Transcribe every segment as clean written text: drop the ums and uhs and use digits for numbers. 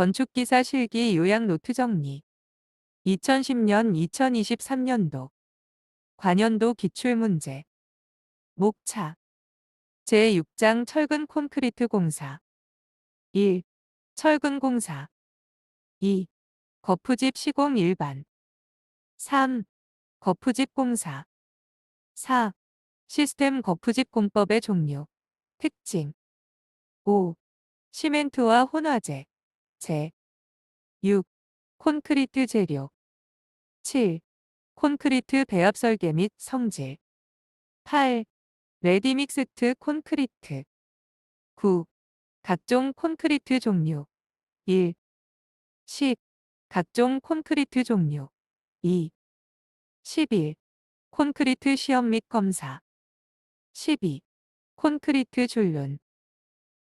건축기사 실기 요약 노트 정리. 2010년 2023년도 관연도 기출문제. 목차. 제6장 철근 콘크리트 공사. 1. 철근 공사. 2. 거푸집 시공 일반. 3. 거푸집 공사. 4. 시스템 거푸집 공법의 종류. 특징. 5. 시멘트와 혼화재. 재. 6. 콘크리트 재료. 7. 콘크리트 배합 설계 및 성질. 8. 레디믹스트 콘크리트. 9. 각종 콘크리트 종류. 1. 10. 각종 콘크리트 종류. 2. 11. 콘크리트 시험 및 검사. 12. 콘크리트 줄눈.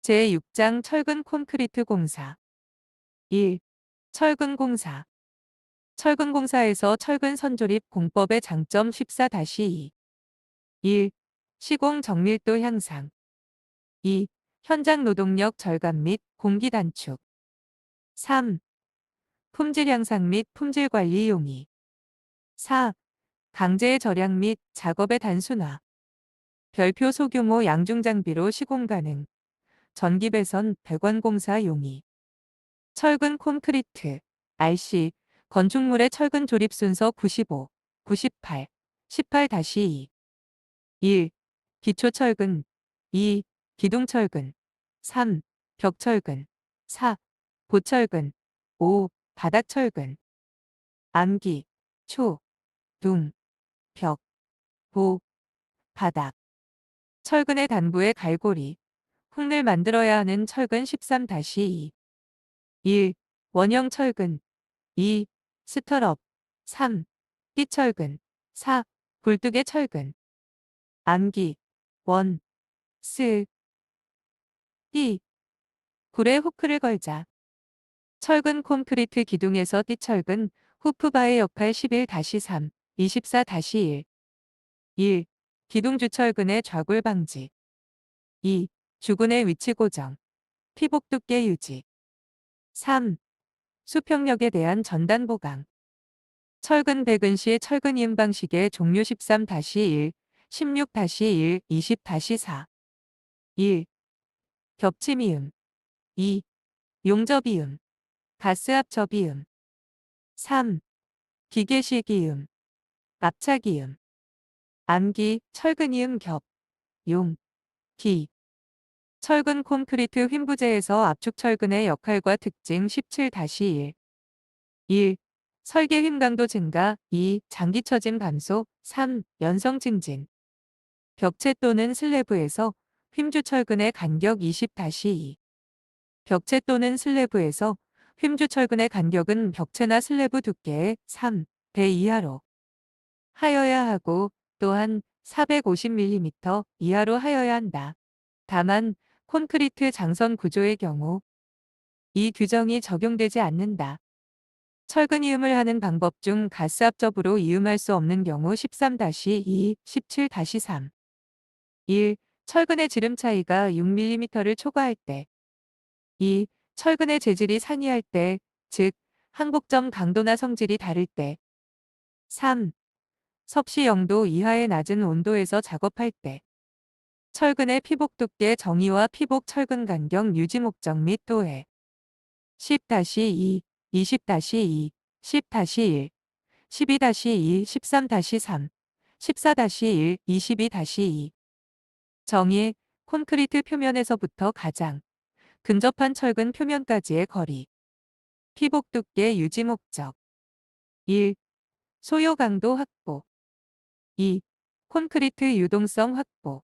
제6장 철근 콘크리트 공사. 1. 철근 공사. 철근 공사에서 철근 선조립 공법의 장점 14-2. 1. 시공 정밀도 향상. 2. 현장 노동력 절감 및 공기 단축. 3. 품질 향상 및 품질 관리 용이. 4. 강제의 절약 및 작업의 단순화. 별표 소규모 양중 장비로 시공 가능. 전기 배선 배관 공사 용이. 철근 콘크리트 RC 건축물의 철근 조립 순서 95, 98, 18-2. 1. 기초 철근. 2. 기둥 철근. 3. 벽 철근. 4. 보철근. 5. 바닥 철근. 암기, 초, 둥, 벽, 보, 바닥. 철근의 단부의 갈고리. 훅을 만들어야 하는 철근 13-2. 1. 원형 철근. 2. 스터럽. 3. 띠철근. 4. 굴뚝의 철근. 암기, 원, 스, 띠. 굴에 후크를 걸자. 철근 콘크리트 기둥에서 띠철근, 후프바의 역할 11-3, 24-1. 1. 기둥 주철근의 좌굴 방지. 2. 주근의 위치 고정. 피복 두께 유지. 3. 수평력에 대한 전단 보강. 철근 배근 시 철근 이음 방식의 종류 13-1, 16-1, 20-4. 1. 겹침 이음. 2. 용접 이음. 가스압 접 이음. 3. 기계식 이음. 압착 이음. 암기, 철근 이음 겹, 용, 기. 철근 콘크리트 휨부재에서 압축 철근의 역할과 특징 17-1. 1. 설계 힘 강도 증가. 2. 장기 처짐 감소. 3. 연성 증진. 벽체 또는 슬래브에서 휨주 철근의 간격 20-2. 벽체 또는 슬래브에서 휨주 철근의 간격은 벽체나 슬래브 두께의 3배 이하로 하여야 하고 또한 450mm 이하로 하여야 한다. 다만 콘크리트 장선 구조의 경우 이 규정이 적용되지 않는다. 철근 이음을 하는 방법 중 가스압접으로 이음할 수 없는 경우 13-2, 17-3. 1. 철근의 지름 차이가 6mm를 초과할 때. 2. 철근의 재질이 상이할 때, 즉 항복점 강도나 성질이 다를 때. 3. 섭씨 0도 이하의 낮은 온도에서 작업할 때. 철근의 피복 두께 정의와 피복 철근 간격 유지 목적 및 도해. 10-2, 20-2, 10-1, 12-2, 13-3, 14-1, 22-2. 정의, 콘크리트 표면에서부터 가장 근접한 철근 표면까지의 거리. 피복 두께 유지 목적. 1. 소요 강도 확보. 2. 콘크리트 유동성 확보.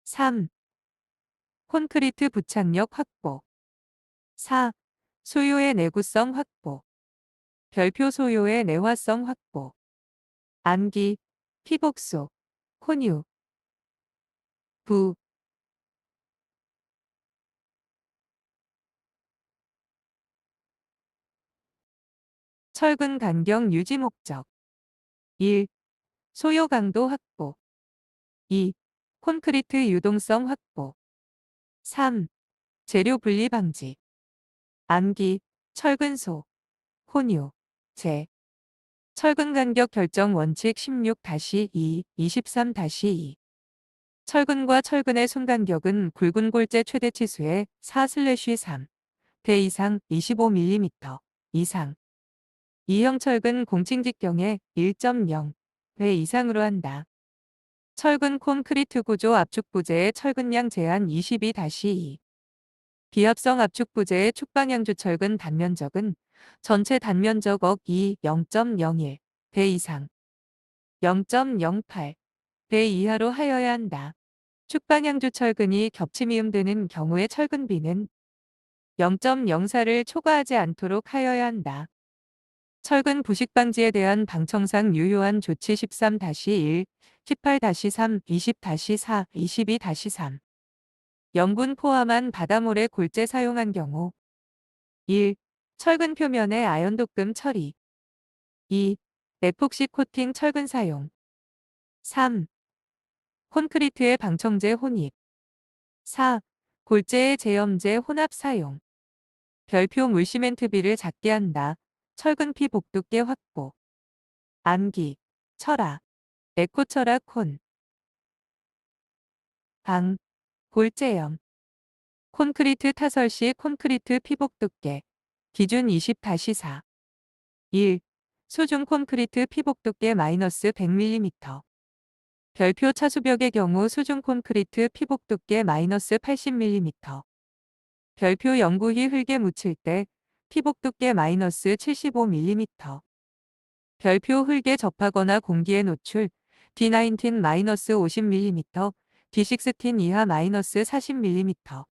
3. 콘크리트 부착력 확보. 4. 소요의 내구성 확보. 별표 소요의 내화성 확보. 암기, 피복소, 혼유, 부. 철근 간격 유지 목적. 1. 소요 강도 확보. 2. 콘크리트 유동성 확보. 3. 재료 분리 방지. 암기, 철근소, 혼유, 재. 철근 간격 결정 원칙 16-2, 23-2. 철근과 철근의 손간격은 굵은 골재 최대 치수의 4/3 배 이상 25mm 이상. 이형 철근 공칭 직경의 1.0 배 이상으로 한다. 철근 콘크리트 구조 압축 부재의 철근량 제한 22-2. 비합성 압축 부재의 축방향주 철근 단면적은 전체 단면적 0.01 배 이상 0.08 배 이하로 하여야 한다. 축방향주 철근이 겹치미음되는 경우의 철근비는 0.04를 초과하지 않도록 하여야 한다. 철근 부식 방지에 대한 방청상 유효한 조치 13-1, 18-3, 20-4, 22-3. 염분 포함한 바다모래 골재 사용한 경우 1. 철근 표면에 아연독금 처리 2. 에폭시 코팅 철근 사용 3. 콘크리트의 방청제 혼입 4. 골재의 제염제 혼합 사용 별표 물시멘트비를 작게 한다. 철근피 복두께 확보 암기, 철화, 에코철화 콘, 방, 골재염 콘크리트 타설 시 콘크리트 피복 두께 기준 20-4 1. 수중 콘크리트 피복 두께 마이너스 100mm 별표 차수벽의 경우 수중 콘크리트 피복 두께 마이너스 80mm 별표 영구히 흙에 묻힐 때 피복 두께 마이너스 75mm 별표 흙에 접하거나 공기에 노출 D19 마이너스 50mm D16 이하 마이너스 40mm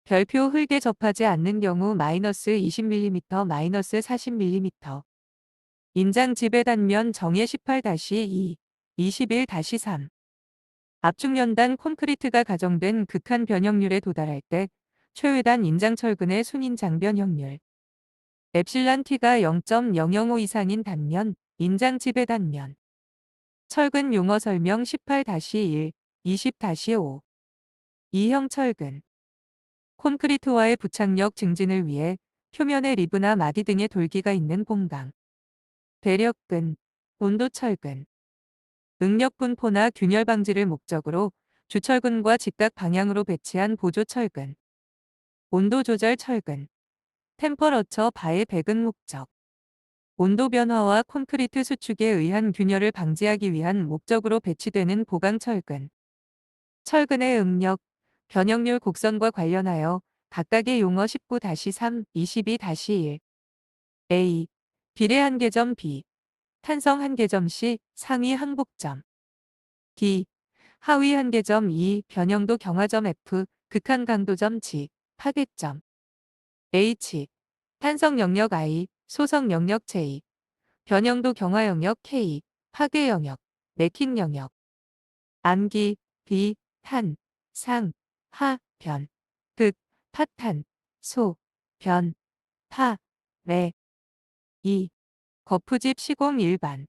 별표 흙에 접하지 않는 경우 마이너스 20mm 마이너스 40mm 인장 지배 단면 정예 18-2, 21-3. 압축연단 콘크리트가 가정된 극한 변형률에 도달할 때 최외단 인장 철근의 순인장 변형률. 엡실란 T가 0.005 이상인 단면, 인장 지배 단면. 철근 용어 설명 18-1, 20-5. 이형 철근. 콘크리트와의 부착력 증진을 위해 표면에 리브나 마디 등의 돌기가 있는 공강. 배력근, 온도철근. 응력 분포나 균열 방지를 목적으로 주철근과 직각 방향으로 배치한 보조철근. 온도 조절 철근. 템퍼러처 바의 배근 목적. 온도 변화와 콘크리트 수축에 의한 균열을 방지하기 위한 목적으로 배치되는 보강철근. 철근의 응력, 변형률 곡선과 관련하여 각각의 용어 19-3, 22-1. A. 비례 한계점 B. 탄성 한계점 C. 상위 항복점. D. 하위 한계점 E. 변형도 경화점 F. 극한 강도점 G. 파괴점. H. 탄성 영역 I. 소성 영역 J. 변형도 경화 영역 K. 파괴 영역. 내킹 영역. 암기 비, 탄, 상, 하, 변, 극, 파탄, 소, 변, 파, 레. 2. 거푸집 시공 일반.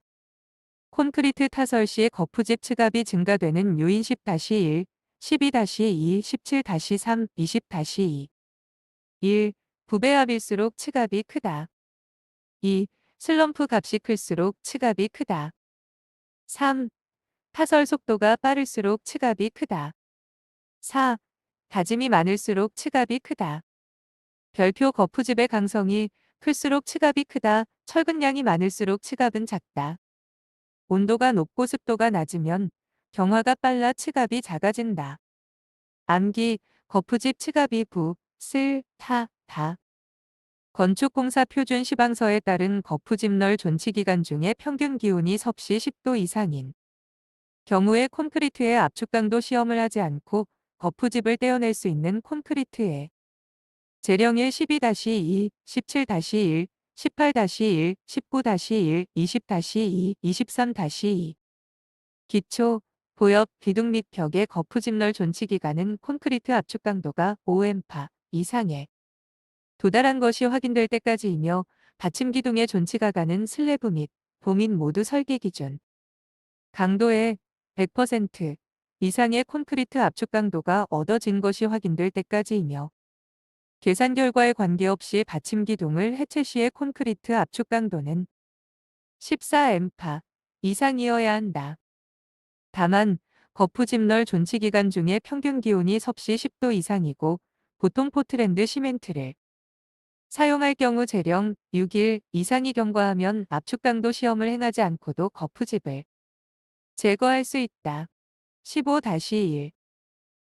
콘크리트 타설 시 거푸집 측압이 증가되는 요인 10-1, 12-2, 17-3, 20-2. 1. 부배압일수록 측압이 크다. 2. 슬럼프 값이 클수록 측압이 크다. 3. 타설 속도가 빠를수록 측압이 크다. 4. 다짐이 많을수록 측압이 크다. 별표 거푸집의 강성이 클수록 측압이 크다. 철근량이 많을수록 측압은 작다. 온도가 높고 습도가 낮으면 경화가 빨라 측압이 작아진다. 암기, 거푸집 측압이 부, 쓸, 타, 다. 건축공사 표준 시방서에 따른 거푸집널 존치기간 중에 평균 기온이 섭씨 10도 이상인 경우에 콘크리트의 압축강도 시험을 하지 않고 거푸집을 떼어낼 수 있는 콘크리트에 재령일 12-2, 17-1, 18-1, 19-1, 20-2, 23-2. 기초, 보엽, 기둥 및 벽의 거푸집널 존치기간은 콘크리트 압축 강도가 5엠파 이상에 도달한 것이 확인될 때까지이며 받침 기둥의 존치가간은 슬래브 및 보민 모두 설계 기준 강도의 100% 이상의 콘크리트 압축 강도가 얻어진 것이 확인될 때까지이며 계산 결과에 관계없이 받침 기둥을 해체 시의 콘크리트 압축 강도는 14 MPa 이상이어야 한다. 다만 거푸집널 존치 기간 중에 평균 기온이 섭씨 10도 이상이고 보통 포틀랜드 시멘트를 사용할 경우 재령 6일 이상이 경과하면 압축 강도 시험을 행하지 않고도 거푸집을 제거할 수 있다. 15-1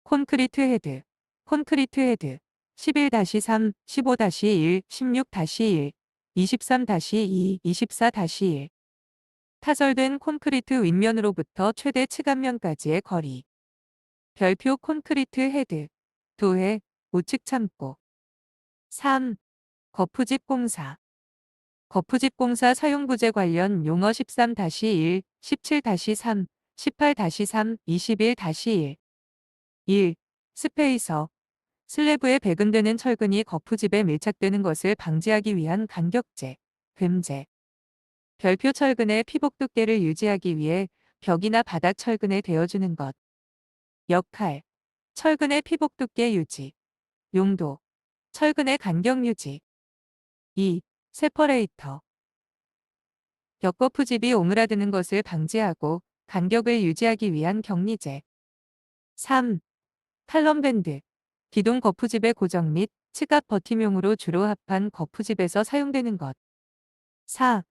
콘크리트 헤드 콘크리트 헤드 11-3, 15-1, 16-1, 23-2, 24-1 타설된 콘크리트 윗면으로부터 최대 측앞면까지의 거리. 별표 콘크리트 헤드 도해 우측 참고 3. 거푸집 공사 거푸집 공사 사용 부재 관련 용어 13-1, 17-3, 18-3, 21-1 1. 스페이서 슬래브에 배근되는 철근이 거푸집에 밀착되는 것을 방지하기 위한 간격재, 괸재. 별표 철근의 피복 두께를 유지하기 위해 벽이나 바닥 철근에 대어주는 것. 역할. 철근의 피복 두께 유지. 용도. 철근의 간격 유지. 2. 세퍼레이터. 벽거푸집이 오므라드는 것을 방지하고 간격을 유지하기 위한 격리재. 3. 칼럼밴드. 기둥 거푸집의 고정 및 측압 버팀용으로 주로 합판 거푸집에서 사용되는 것. 4.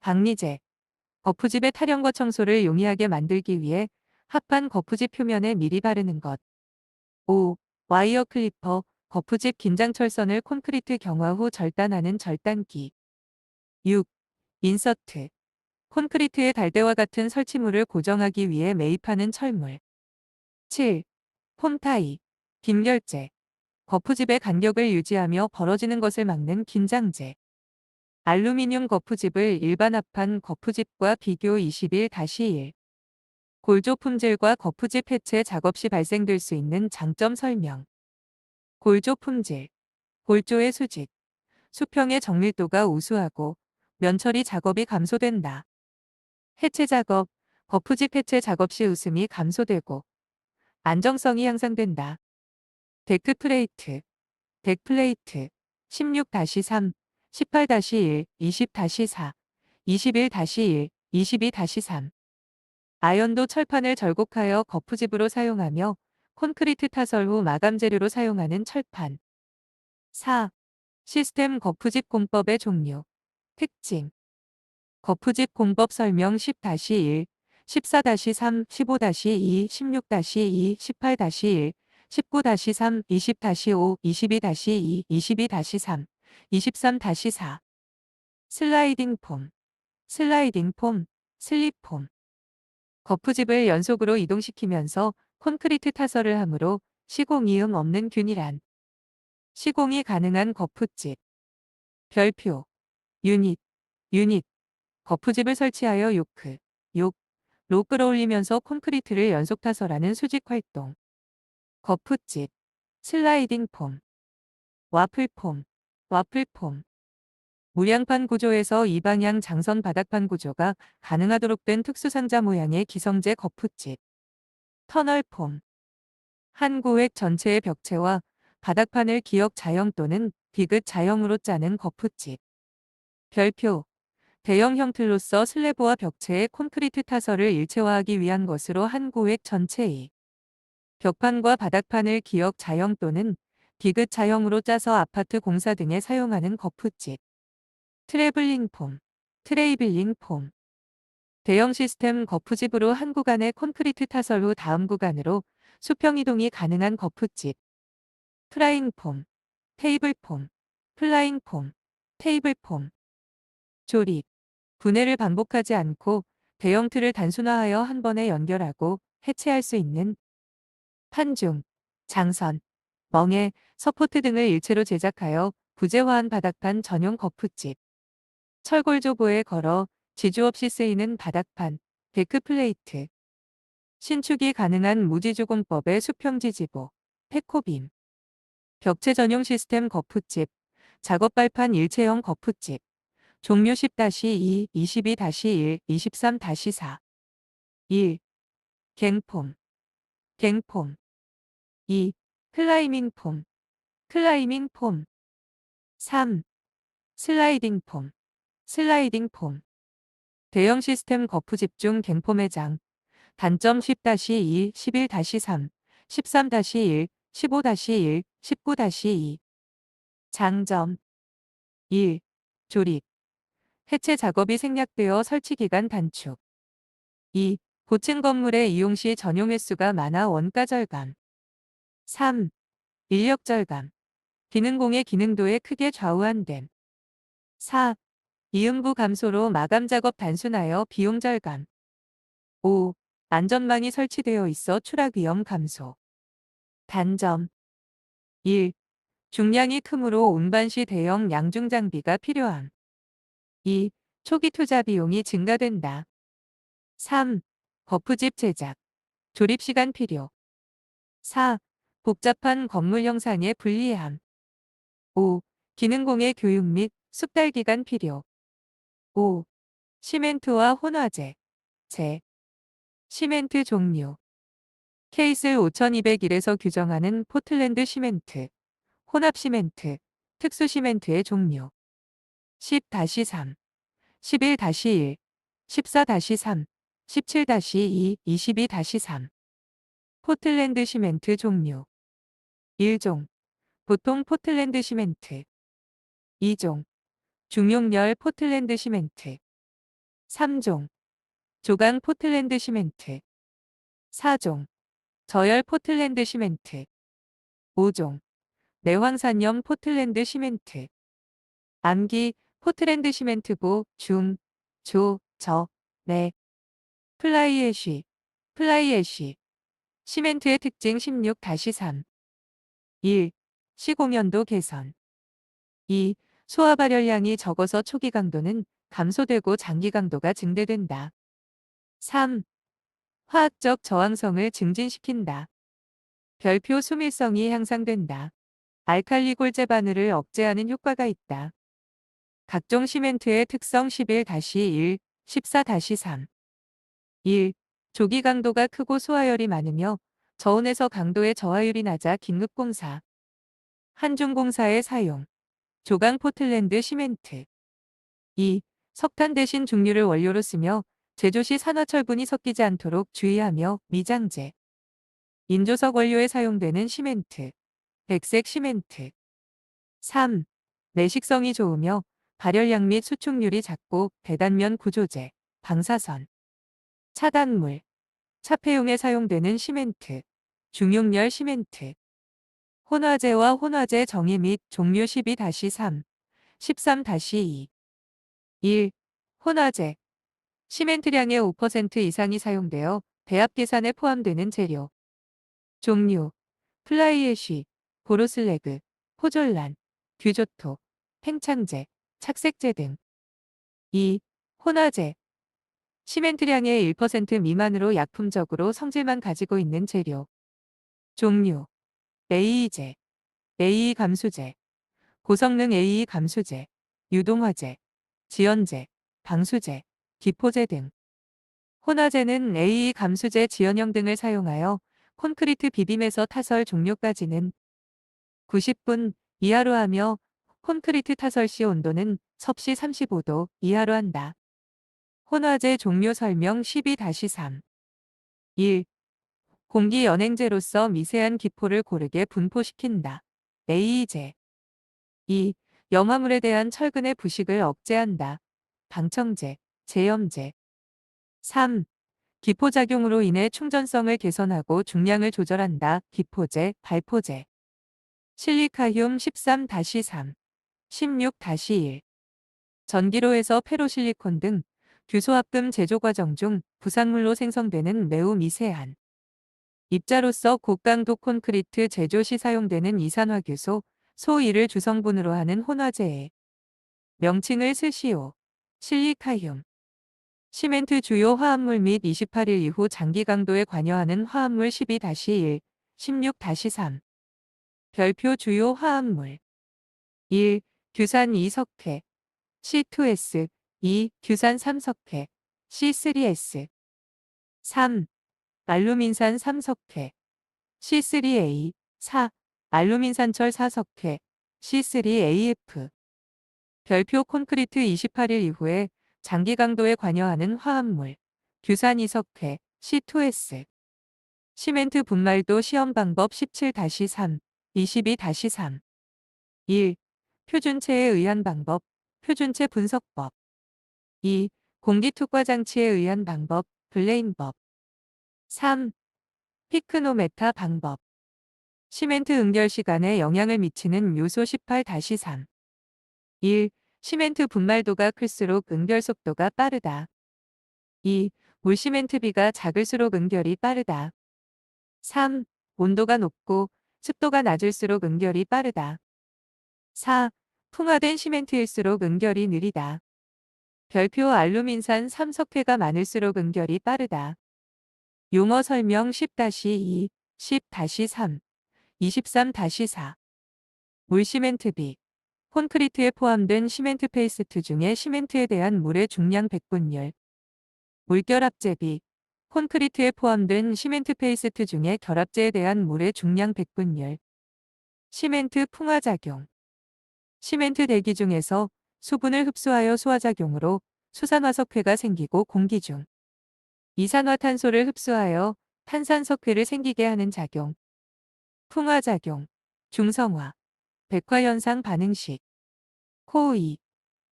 박리재. 거푸집의 타령과 청소를 용이하게 만들기 위해 합판 거푸집 표면에 미리 바르는 것. 5. 와이어 클리퍼. 거푸집 긴장철선을 콘크리트 경화 후 절단하는 절단기. 6. 인서트. 콘크리트의 달대와 같은 설치물을 고정하기 위해 매입하는 철물. 7. 폼타이. 긴결재. 거푸집의 간격을 유지하며 벌어지는 것을 막는 긴장재. 알루미늄 거푸집을 일반 합판 거푸집과 비교 21-1 골조 품질과 거푸집 해체 작업 시 발생될 수 있는 장점 설명. 골조 품질. 골조의 수직. 수평의 정밀도가 우수하고 면처리 작업이 감소된다. 해체 작업. 거푸집 해체 작업 시 웃음이 감소되고 안정성이 향상된다. 데크 플레이트. 덱 플레이트. 16-3, 18-1, 20-4, 21-1, 22-3 아연도 철판을 절곡하여 거푸집으로 사용하며 콘크리트 타설 후 마감 재료로 사용하는 철판. 4. 시스템 거푸집 공법의 종류. 특징. 거푸집 공법 설명 10-1, 14-3, 15-2, 16-2, 18-1, 19-3, 20-5, 22-2, 22-3, 23-4 슬라이딩 폼. 슬라이딩 폼, 슬립 폼. 거푸집을 연속으로 이동시키면서 콘크리트 타설을 하므로 시공이음 없는 균일한 시공이 가능한 거푸집. 별표. 유닛. 유닛. 거푸집을 설치하여 로 끌어올리면서 콘크리트를 연속 타설하는 수직 활동. 거푸집. 슬라이딩 폼. 와플폼. 와플폼. 무량판 구조에서 이방향 장선 바닥판 구조가 가능하도록 된 특수상자 모양의 기성제 거푸집. 터널폼. 한 구획 전체의 벽체와 바닥판을 기역 자형 또는 디귿 자형으로 짜는 거푸집. 별표. 대형형 틀로서 슬래브와 벽체의 콘크리트 타설을 일체화하기 위한 것으로 한 구획 전체의 벽판과 바닥판을 기역 자형 또는 디귿 자형으로 짜서 아파트 공사 등에 사용하는 거푸집. 트래블링 폼. 트레이블링 폼. 대형 시스템 거푸집으로 한 구간의 콘크리트 타설 후 다음 구간으로 수평 이동이 가능한 거푸집. 프라잉 폼. 테이블 폼. 플라잉 폼. 테이블 폼. 조립. 분해를 반복하지 않고 대형 틀을 단순화하여 한 번에 연결하고 해체할 수 있는 판중, 장선, 멍에, 서포트 등을 일체로 제작하여 부재화한 바닥판 전용 거푸집. 철골조보에 걸어 지주 없이 쓰이는 바닥판, 데크 플레이트. 신축이 가능한 무지주공법의 수평지지보, 페코빔. 벽체 전용 시스템 거푸집, 작업발판 일체형 거푸집. 종류 10-2, 22-1, 23-4. 1. 갱폼. 갱폼. 2. 클라이밍 폼. 클라이밍 폼. 3. 슬라이딩 폼. 슬라이딩 폼. 대형 시스템 거푸 집중 갱폼 매장. 단점 10-2, 11-3, 13-1, 15-1, 19-2. 장점 1. 조립. 해체 작업이 생략되어 설치 기간 단축. 2. 고층 건물에 이용 시 전용 횟수가 많아 원가 절감. 3. 인력 절감. 기능공의 기능도에 크게 좌우한됨. 4. 이음부 감소로 마감 작업 단순하여 비용 절감. 5. 안전망이 설치되어 있어 추락 위험 감소. 단점 1. 중량이 크므로 운반 시 대형 양중 장비가 필요함. 2. 초기 투자 비용이 증가된다. 3. 거푸집 제작. 조립 시간 필요. 4. 복잡한 건물 형상에 불리함. 5. 기능공의 교육 및 숙달 기간 필요. 5. 시멘트와 혼화재. 재. 시멘트 종류. 케이스 5201에서 규정하는 포틀랜드 시멘트, 혼합 시멘트, 특수 시멘트의 종류. 10-3, 11-1, 14-3, 17-2, 22-3. 포틀랜드 시멘트 종류. 1종. 보통 포틀랜드 시멘트. 2종. 중용열 포틀랜드 시멘트. 3종. 조강 포틀랜드 시멘트. 4종. 저열 포틀랜드 시멘트. 5종. 내황산염 포틀랜드 시멘트. 암기 포틀랜드 시멘트보 중, 조, 저, 내. 플라이애쉬, 플라이애쉬. 시멘트의 특징 16-3. 1. 시공연도 개선. 2. 소화 발열량이 적어서 초기 강도는 감소되고 장기 강도가 증대된다. 3. 화학적 저항성을 증진시킨다. 별표 수밀성이 향상된다. 알칼리 골재 바늘을 억제하는 효과가 있다. 각종 시멘트의 특성 11-1, 14-3. 1. 조기 강도가 크고 소화열이 많으며 저온에서 강도의 저하율이 낮아 긴급공사. 한중공사의 사용. 조강 포틀랜드 시멘트. 2. 석탄 대신 중류를 원료로 쓰며 제조 시 산화철분이 섞이지 않도록 주의하며 미장제. 인조석 원료에 사용되는 시멘트. 백색 시멘트. 3. 내식성이 좋으며 발열량 및 수축률이 작고 배단면 구조재, 방사선, 차단물, 차폐용에 사용되는 시멘트. 중용열 시멘트. 혼화재와 혼화재 정의 및 종류 12-3, 13-2. 1. 혼화재. 시멘트량의 5% 이상이 사용되어 배합 계산에 포함되는 재료. 종류. 플라이애쉬, 보로슬래그, 포졸란, 규조토, 팽창재, 착색재 등. 2. 혼화재. 시멘트량의 1% 미만으로 약품적으로 성질만 가지고 있는 재료. 종류. AE재, AE 감수재, 고성능 AE 감수재, 유동화재, 지연재, 방수재, 기포재 등. 혼화재는 AE 감수재 지연형 등을 사용하여 콘크리트 비빔에서 타설 종료까지는 90분 이하로 하며 콘크리트 타설 시 온도는 섭씨 35도 이하로 한다. 혼화재 종료 설명 12-3. 1. 공기 연행제로서 미세한 기포를 고르게 분포시킨다. AE재. 2. 염화물에 대한 철근의 부식을 억제한다. 방청재, 제염재. 3. 기포작용으로 인해 충전성을 개선하고 중량을 조절한다. 기포재, 발포재. 실리카륨 13-3, 16-1. 전기로에서 페로실리콘 등 규소합금 제조 과정 중 부산물로 생성되는 매우 미세한 입자로서 고강도 콘크리트 제조 시 사용되는 이산화규소, 소2를 주성분으로 하는 혼화재에 명칭을 쓰시오. 실리카륨. 시멘트 주요 화합물 및 28일 이후 장기 강도에 관여하는 화합물 12-1, 16-3. 별표 주요 화합물. 1. 규산 2석회, C2S, 2. 규산 3석회, C3S. 3. 알루민산 3석회, C3A, 4. 알루민산철 4석회 C3AF. 별표 콘크리트 28일 이후에 장기 강도에 관여하는 화합물 규산 2석회 C2S. 시멘트 분말도 시험 방법 17-3 22-3. 1. 표준체에 의한 방법 표준체 분석법. 2. 공기투과 장치에 의한 방법 블레인법. 3. 피크노메타 방법. 시멘트 응결 시간에 영향을 미치는 요소 18-3. 1. 시멘트 분말도가 클수록 응결 속도가 빠르다. 2. 물시멘트비가 작을수록 응결이 빠르다. 3. 온도가 높고 습도가 낮을수록 응결이 빠르다. 4. 풍화된 시멘트일수록 응결이 느리다. 별표 알루민산 3석회가 많을수록 응결이 빠르다. 용어 설명 10-2, 10-3, 23-4. 물시멘트비. 콘크리트에 포함된 시멘트 페이스트 중에 시멘트에 대한 물의 중량 100분율. 물결합제비. 콘크리트에 포함된 시멘트 페이스트 중에 결합제에 대한 물의 중량 100분율. 시멘트 풍화작용. 시멘트 대기 중에서 수분을 흡수하여 수화작용으로 수산화석회가 생기고 공기 중 이산화탄소를 흡수하여 탄산석회를 생기게 하는 작용. 풍화작용. 중성화. 백화현상 반응식. 코2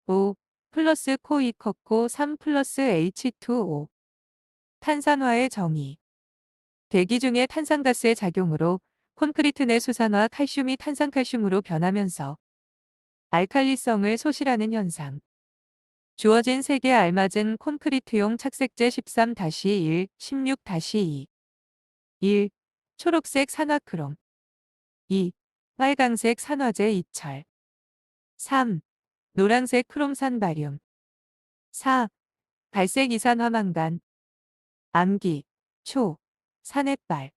5 플러스 코2 컸고 3 플러스 H2O. 탄산화의 정의. 대기 중의 탄산가스의 작용으로 콘크리트 내 수산화 칼슘이 탄산칼슘으로 변하면서 알칼리성을 소실하는 현상. 주어진 색에 알맞은 콘크리트용 착색제 13-1, 16-2. 1. 초록색 산화크롬. 2. 빨강색 산화제 이철. 3. 노란색 크롬산 바륨. 4. 갈색 이산화망간. 암기, 초, 산햇발,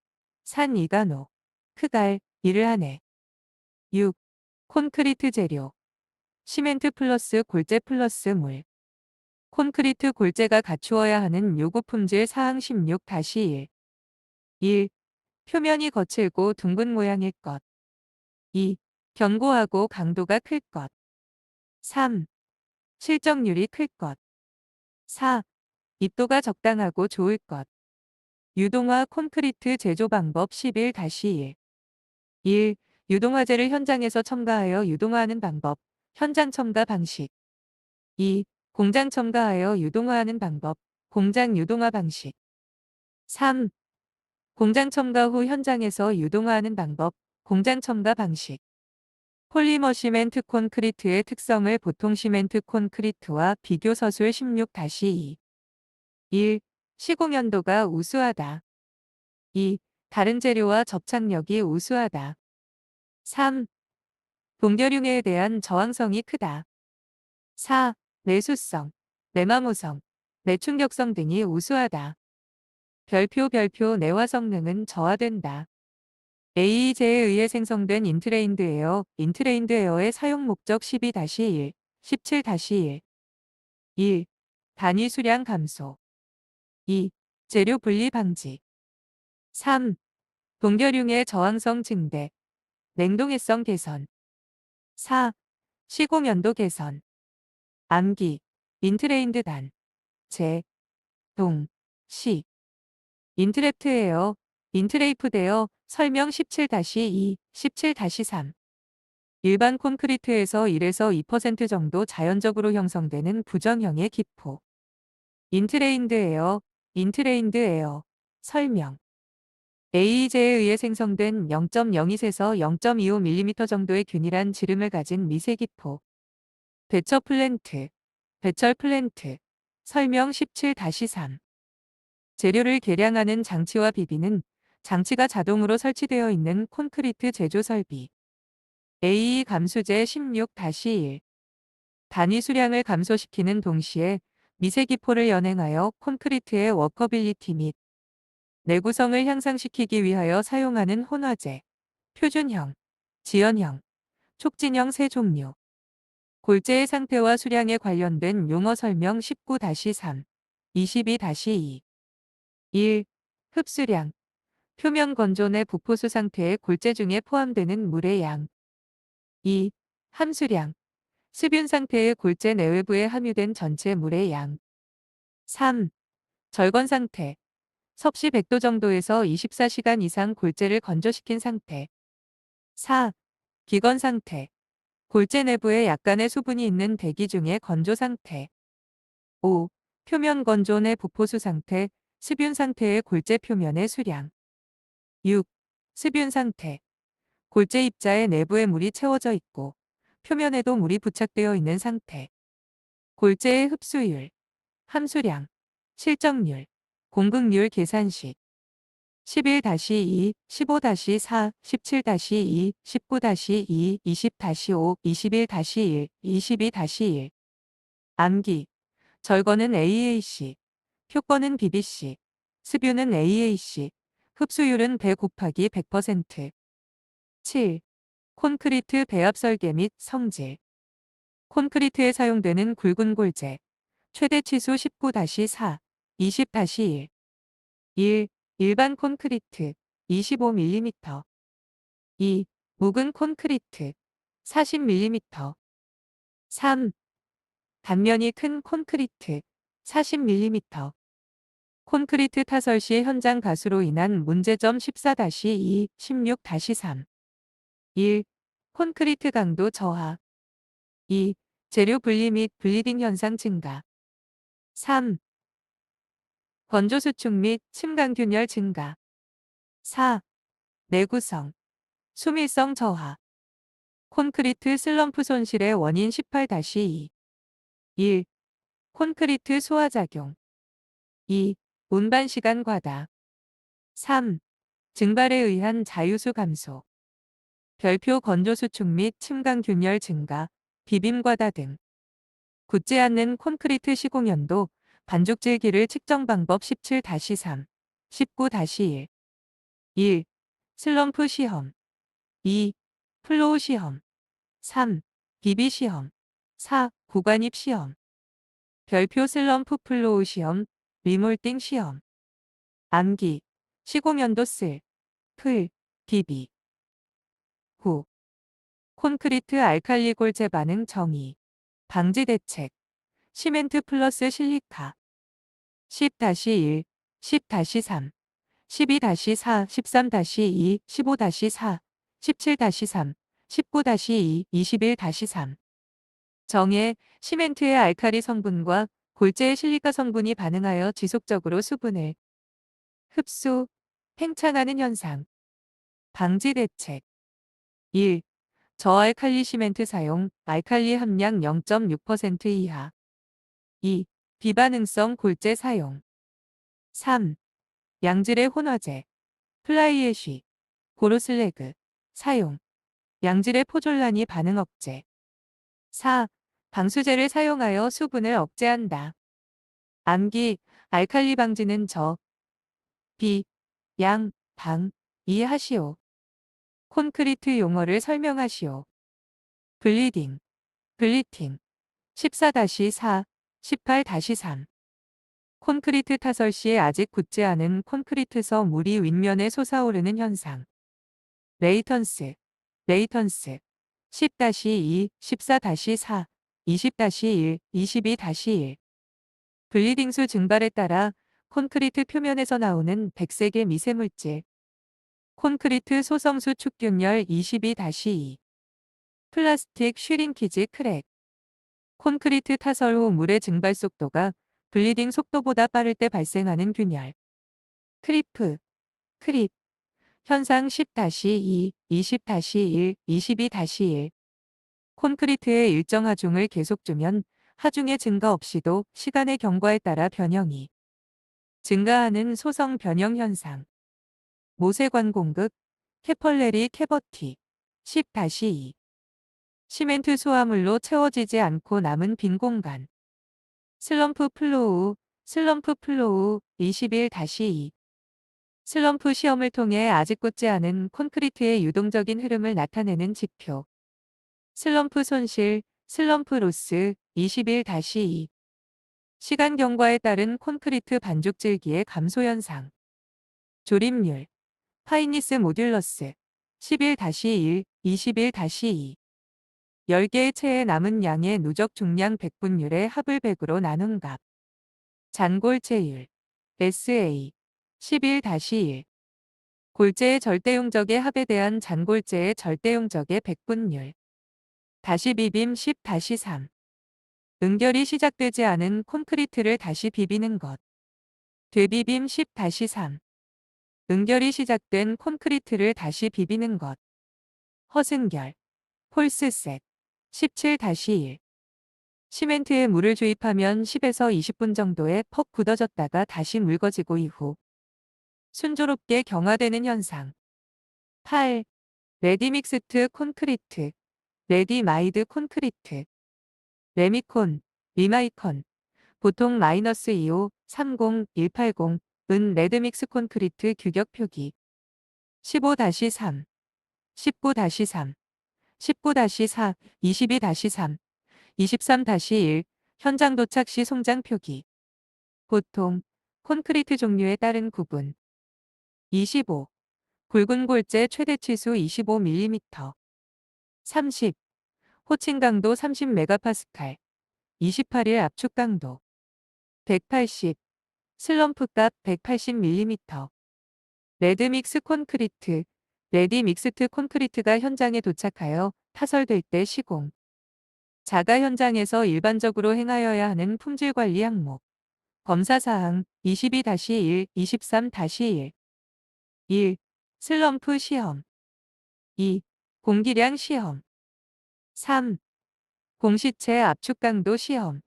산이가노, 크갈, 이를 하네. 6. 콘크리트 재료. 시멘트 플러스 골재 플러스 물. 콘크리트 골재가 갖추어야 하는 요구 품질 사항 16-1. 1. 표면이 거칠고 둥근 모양일 것. 2. 견고하고 강도가 클 것. 3. 실적률이 클 것. 4. 입도가 적당하고 좋을 것. 유동화 콘크리트 제조 방법 11-1. 1. 유동화제를 현장에서 첨가하여 유동화하는 방법. 현장 첨가 방식. 2. 공장 첨가하여 유동화하는 방법. 공장 유동화 방식. 3. 공장 첨가 후 현장에서 유동화하는 방법. 공장 첨가 방식. 폴리머 시멘트 콘크리트의 특성을 보통 시멘트 콘크리트와 비교 서술 16-2. 1. 시공 연도가 우수하다. 2. 다른 재료와 접착력이 우수하다. 3. 동결융해에 대한 저항성이 크다. 4. 내수성, 내마모성, 내충격성 등이 우수하다. 별표 내화 성능은 저하된다. AE제에 의해 생성된 인트레인드 에어의 사용 목적 12-1, 17-1. 1. 단위 수량 감소. 2. 재료 분리 방지. 3. 동결융해 저항성 증대, 냉동해성 개선. 4. 시공 연도 개선. 암기, 인트레인드 단, 제, 동, 시. 인트랩트 에어, 인트레이프드 에어, 설명 17-2, 17-3. 일반 콘크리트에서 1에서 2% 정도 자연적으로 형성되는 부정형의 기포. 인트레인드 에어, 설명. AE제에 의해 생성된 0.02에서 0.25mm 정도의 균일한 지름을 가진 미세기포. 배철 플랜트, 설명 17-3. 재료를 계량하는 장치와 비비는 장치가 자동으로 설치되어 있는 콘크리트 제조 설비. AE 감수제 16-1. 단위 수량을 감소시키는 동시에 미세기포를 연행하여 콘크리트의 워커빌리티 및 내구성을 향상시키기 위하여 사용하는 혼화제. 표준형, 지연형, 촉진형 세 종류. 골재의 상태와 수량에 관련된 용어 설명 19-3, 22-2. 1. 흡수량. 표면 건조 내 부포수 상태의 골재 중에 포함되는 물의 양. 2. 함수량. 습윤 상태의 골재 내외부에 함유된 전체 물의 양. 3. 절건 상태. 섭씨 100도 정도에서 24시간 이상 골재를 건조시킨 상태. 4. 기건 상태. 골재 내부에 약간의 수분이 있는 대기 중의 건조 상태. 5. 표면 건조 내 부포수 상태, 습윤 상태의 골재 표면의 수량. 6. 습윤 상태. 골재 입자의 내부에 물이 채워져 있고 표면에도 물이 부착되어 있는 상태. 골재의 흡수율, 함수량, 실적률, 공급률 계산식. 11-2, 15-4, 17-2, 19-2, 20-5, 21-1, 22-1. 암기. 절거는 AAC, 표권은 BBC, 습유는 AAC, 흡수율은 100 곱하기 100%. 7. 콘크리트 배합 설계 및 성질. 콘크리트에 사용되는 굵은 골재. 최대 치수 19-4, 20-1. 1. 일반 콘크리트 25mm. 2. 묵은 콘크리트 40mm. 3. 단면이 큰 콘크리트 40mm. 콘크리트 타설 시 현장 가수로 인한 문제점 14-2, 16-3. 1. 콘크리트 강도 저하. 2. 재료 분리 및 블리딩 현상 증가. 3. 건조 수축 및 침강균열 증가. 4. 내구성, 수밀성 저하. 콘크리트 슬럼프 손실의 원인 18-2. 1. 콘크리트 소화작용. 2. 운반 시간 과다. 3. 증발에 의한 자유수 감소. 별표 건조 수축 및 침강균열 증가, 비빔 과다 등. 굳지 않는 콘크리트 시공연도, 반죽질기를 측정 방법 17-3, 19-1. 1. 슬럼프 시험. 2. 플로우 시험. 3. 비비 시험. 4. 구간입 시험. 별표 슬럼프 플로우 시험, 리몰딩 시험. 암기. 시공연도 쓸. 풀. 비비. 9. 콘크리트 알칼리 골재 반응 정의. 방지 대책. 시멘트 플러스 실리카. 10-1, 10-3, 12-4, 13-2, 15-4, 17-3, 19-2, 21-3. 정의. 시멘트의 알칼리 성분과 골재의 실리카 성분이 반응하여 지속적으로 수분을 흡수, 팽창하는 현상. 방지 대책. 1. 저알칼리 시멘트 사용, 알칼리 함량 0.6% 이하. 2. 비반응성 골재 사용. 3. 양질의 혼화재, 플라이애쉬, 고로슬래그 사용. 양질의 포졸라니 반응 억제. 4. 방수제를 사용하여 수분을 억제한다. 암기. 알칼리 방지는 저, 비, 양, 방, 이해하시오. 콘크리트 용어를 설명하시오. 블리딩, 블리팅. 14-4, 18-3. 콘크리트 타설 시에 아직 굳지 않은 콘크리트서 물이 윗면에 솟아오르는 현상. 레이턴스, 레이턴스. 10-2, 14-4, 20-1, 22-1. 블리딩수 증발에 따라 콘크리트 표면에서 나오는 백색의 미세물질. 콘크리트 소성수 축균열 22-2. 플라스틱 슈링키지 크랙. 콘크리트 타설 후 물의 증발 속도가 블리딩 속도보다 빠를 때 발생하는 균열. 크리프, 크립. 현상 10-2, 20-1, 22-1. 콘크리트의 일정 하중을 계속 주면 하중의 증가 없이도 시간의 경과에 따라 변형이 증가하는 소성 변형 현상. 모세관 공급, 캐펄레리 캐버티. 10-2. 시멘트 소화물로 채워지지 않고 남은 빈 공간. 슬럼프 플로우, 슬럼프 플로우. 21-2. 슬럼프 시험을 통해 아직 굳지 않은 콘크리트의 유동적인 흐름을 나타내는 지표. 슬럼프 손실, 슬럼프 로스. 21-2. 시간 경과에 따른 콘크리트 반죽 질기의 감소 현상. 조립률, 파이니스 모듈러스 11-1, 21-2 10개의 체에 남은 양의 누적 중량 100분율의 합을 100으로 나눈 값. 잔골체율 SA 11-1 골재의 절대용적의 합에 대한 잔골재의 절대용적의 100분율. 다시 비빔 10-3 응결이 시작되지 않은 콘크리트를 다시 비비는 것. 되비빔 10-3 응결이 시작된 콘크리트를 다시 비비는 것. 허승결 홀스셋 17-1 시멘트에 물을 주입하면 10에서 20분 정도에 퍽 굳어졌다가 다시 묽어지고 이후 순조롭게 경화되는 현상. 8. 레디믹스트 콘크리트 레디마이드 콘크리트 레미콘, 리마이컨 보통 -25, 30, 180, 은 레드믹스 콘크리트 규격 표기 15-3, 19-3, 19-4, 22-3, 23-1 현장 도착 시 송장 표기 보통 콘크리트 종류에 따른 구분 25. 굵은 골재 최대 치수 25mm 30. 호칭 강도 30메가파스칼 28일 압축 강도 180. 슬럼프 값 180mm 레드믹스 콘크리트 레디 믹스트 콘크리트가 현장에 도착하여 타설될 때 시공 자가 현장에서 일반적으로 행하여야 하는 품질 관리 항목 검사사항 22-1, 23-1 1. 슬럼프 시험 2. 공기량 시험 3. 공시체 압축 강도 시험